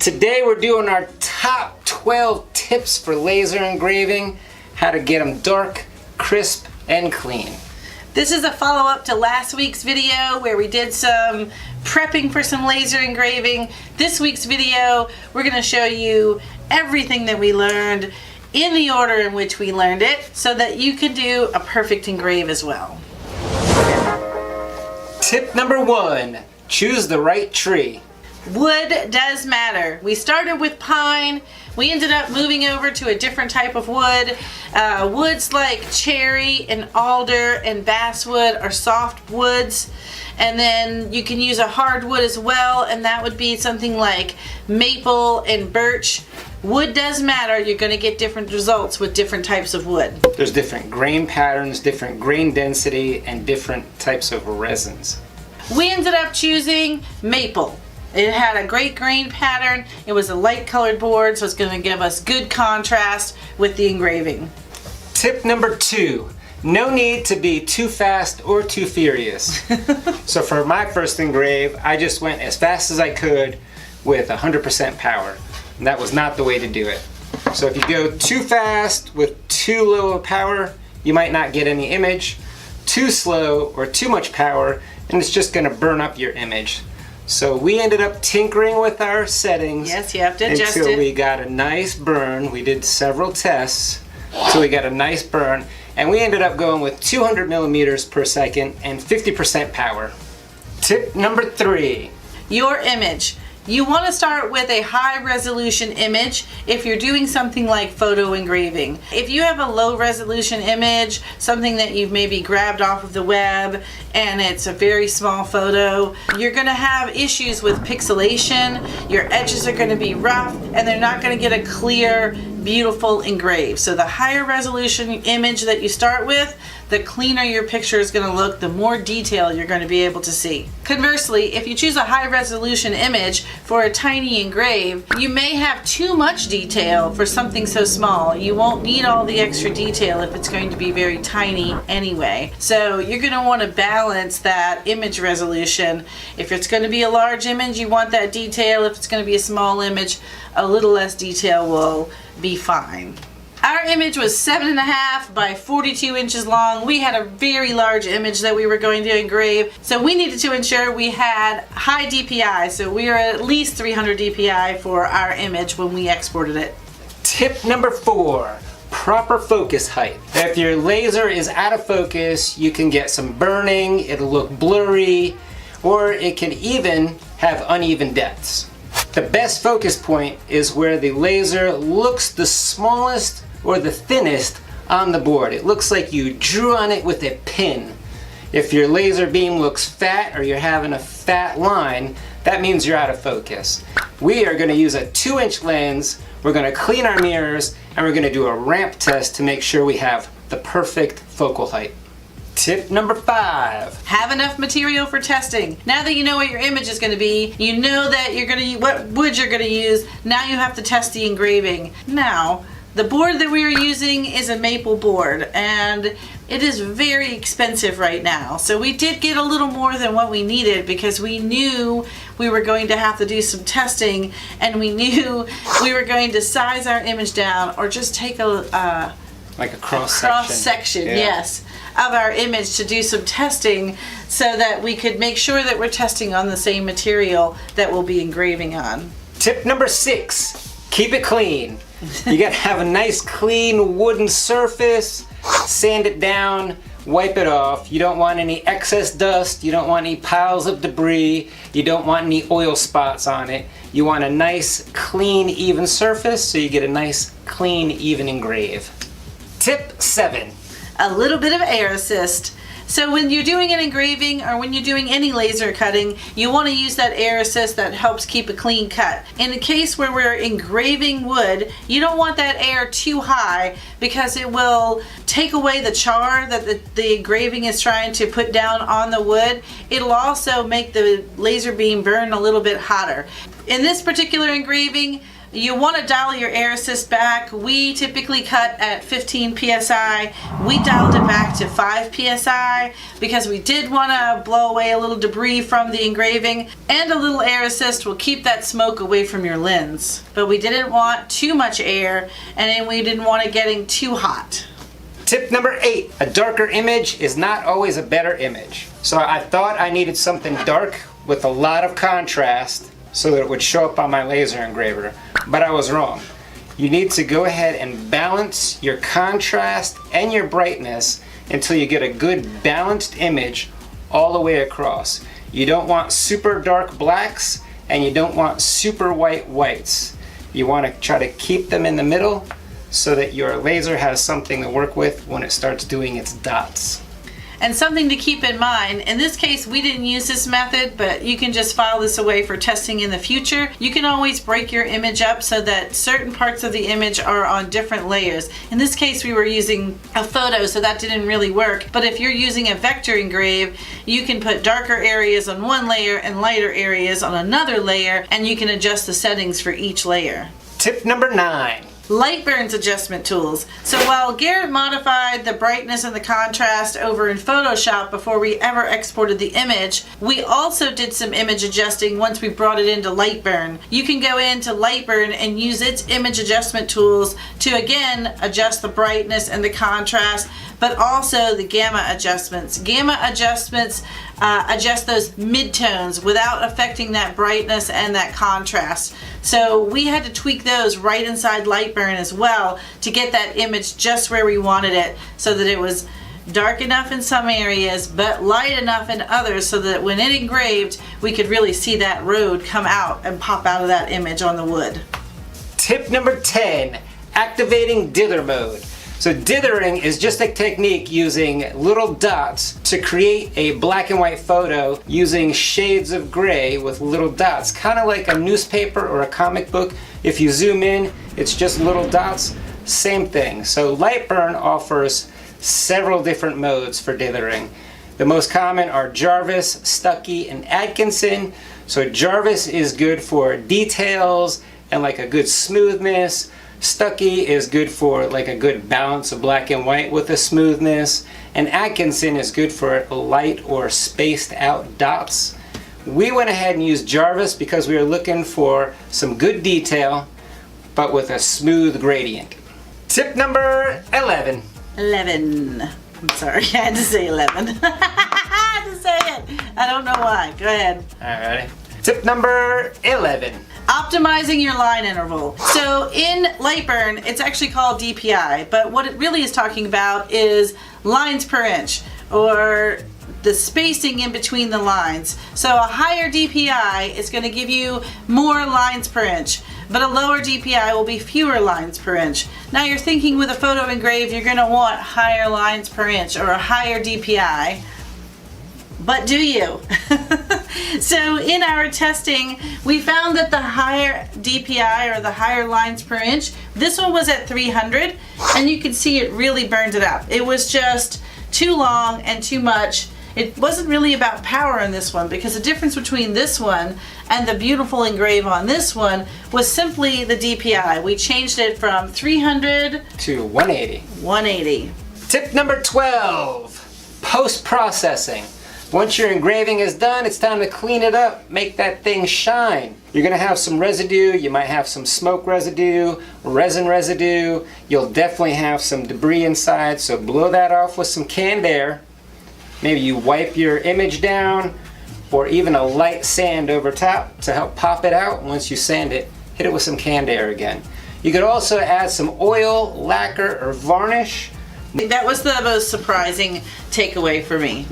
Today we're doing our top 12 tips for laser engraving, how to get them dark, crisp, and clean. This is a follow-up to last week's video where we did some prepping for some laser engraving. This week's video, we're going to show you everything that we learned in the order in which we learned it so that you can do a perfect engrave as well. Tip number 1, choose the right tree. Wood does matter. We started with pine. We ended up moving over to a different type of wood. Woods like cherry and alder and basswood are soft woods. And then you can use a hardwood as well, and that would be something like maple and birch. Wood does matter. You're going to get different results with different types of wood. There's different grain patterns, different grain density, and different types of resins. We ended up choosing maple. It had a great grain pattern. It was a light colored board, so it's going to give us good contrast with the engraving. Tip number 2, no need to be too fast or too furious. So for my first engrave, I just went as fast as I could with 100% power. And that was not the way to do it. So if you go too fast with too low of power, you might not get any image. Too slow or too much power, and it's just going to burn up your image. So we ended up tinkering with our settings. Yes, you have to adjust it. Until we got a nice burn. We did several tests, so we got a nice burn. And we ended up going with 200 millimeters per second and 50% power. Tip number 3. Your image. You want to start with a high resolution image if you're doing something like photo engraving. If you have a low resolution image, something that you've maybe grabbed off of the web and it's a very small photo, you're going to have issues with pixelation, your edges are going to be rough, and they're not going to get a clear, beautiful engrave. So the higher resolution image that you start with, the cleaner your picture is going to look, the more detail you're going to be able to see. Conversely, if you choose a high resolution image for a tiny engrave, you may have too much detail for something so small. You won't need all the extra detail if it's going to be very tiny anyway. So you're going to want to balance that image resolution. If it's going to be a large image, you want that detail. If it's going to be a small image, a little less detail will be fine. Our image was 7.5 by 42 inches long. We had a very large image that we were going to engrave, so we needed to ensure we had high DPI, so we were at least 300 DPI for our image when we exported it. Tip number 4, proper focus height. If your laser is out of focus, you can get some burning, it'll look blurry, or it can even have uneven depths. The best focus point is where the laser looks the smallest or the thinnest on the board. It looks like you drew on it with a pin. If your laser beam looks fat or you're having a fat line, that means you're out of focus. We are going to use a 2-inch lens, we're going to clean our mirrors, and we're going to do a ramp test to make sure we have the perfect focal height. Tip number 5. Have enough material for testing. Now that you know what your image is going to be, you know that you're going to what wood you're going to use, now you have to test the engraving. Now, the board that we are using is a maple board, and it is very expensive right now. So we did get a little more than what we needed because we knew we were going to have to do some testing, and we knew we were going to size our image down or just take a cross section, yeah. Yes, of our image to do some testing so that we could make sure that we're testing on the same material that we'll be engraving on. Tip number 6, keep it clean. You gotta have a nice clean wooden surface, sand it down, wipe it off. You don't want any excess dust, you don't want any piles of debris, you don't want any oil spots on it. You want a nice, clean, even surface so you get a nice, clean, even engrave. Tip 7. A little bit of air assist. So when you're doing an engraving or when you're doing any laser cutting, you want to use that air assist that helps keep a clean cut. In the case where we're engraving wood, you don't want that air too high because it will take away the char that the engraving is trying to put down on the wood. It'll also make the laser beam burn a little bit hotter. In this particular engraving, You want to dial your air assist back. We typically cut at 15 psi. We dialed it back to 5 psi because we did want to blow away a little debris from the engraving, and a little air assist will keep that smoke away from your lens. But we didn't want too much air, and then we didn't want it getting too hot. Tip number 8, a darker image is not always a better image. So I thought I needed something dark with a lot of contrast so that it would show up on my laser engraver, but I was wrong. You need to go ahead and balance your contrast and your brightness until you get a good balanced image all the way across. You don't want super dark blacks and you don't want super white whites. You want to try to keep them in the middle so that your laser has something to work with when it starts doing its dots. And something to keep in mind, in this case we didn't use this method, but you can just file this away for testing in the future. You can always break your image up so that certain parts of the image are on different layers. In this case we were using a photo, so that didn't really work. But if you're using a vector engrave, you can put darker areas on one layer and lighter areas on another layer, and you can adjust the settings for each layer. Tip number 9. Light burns adjustment tools. So while Garrett modified the brightness and the contrast over in Photoshop before we ever exported the image, we also did some image adjusting once we brought it into Lightburn. You can go into Lightburn and use its image adjustment tools to again adjust the brightness and the contrast, but also the gamma adjustments. Gamma adjustments adjust those midtones without affecting that brightness and that contrast. So we had to tweak those right inside Lightburn as well to get that image just where we wanted it, so that it was dark enough in some areas but light enough in others, so that when it engraved we could really see that road come out and pop out of that image on the wood. Tip number 10, activating dither mode. So dithering is just a technique using little dots to create a black and white photo using shades of gray with little dots, kind of like a newspaper or a comic book. If you zoom in, it's just little dots, same thing. So Lightburn offers several different modes for dithering. The most common are Jarvis, Stuckey, and Atkinson. So Jarvis is good for details and like a good smoothness. Stuckey is good for like a good balance of black and white with a smoothness, and Atkinson is good for light or spaced out dots. We went ahead and used Jarvis because we were looking for some good detail but with a smooth gradient. Tip number 11. 11. I'm sorry, I had to say 11. I had to say it. I don't know why. Go ahead. Alright. Tip number 11. Optimizing your line interval. So in Lightburn, it's actually called DPI, but what it really is talking about is lines per inch, or the spacing in between the lines. So a higher DPI is going to give you more lines per inch, but a lower DPI will be fewer lines per inch. Now you're thinking with a photo engrave, you're going to want higher lines per inch or a higher DPI. But do you? So in our testing, we found that the higher DPI, or the higher lines per inch, this one was at 300, and you can see it really burned it up. It was just too long and too much. It wasn't really about power in this one, because the difference between this one and the beautiful engrave on this one was simply the DPI. We changed it from 300 to 180. 180. Tip number 12, post-processing. Once your engraving is done, it's time to clean it up, make that thing shine. You're gonna have some residue, you might have some smoke residue, resin residue, you'll definitely have some debris inside, so blow that off with some canned air. Maybe you wipe your image down, or even a light sand over top to help pop it out. Once you sand it, hit it with some canned air again. You could also add some oil, lacquer, or varnish. That was the most surprising takeaway for me.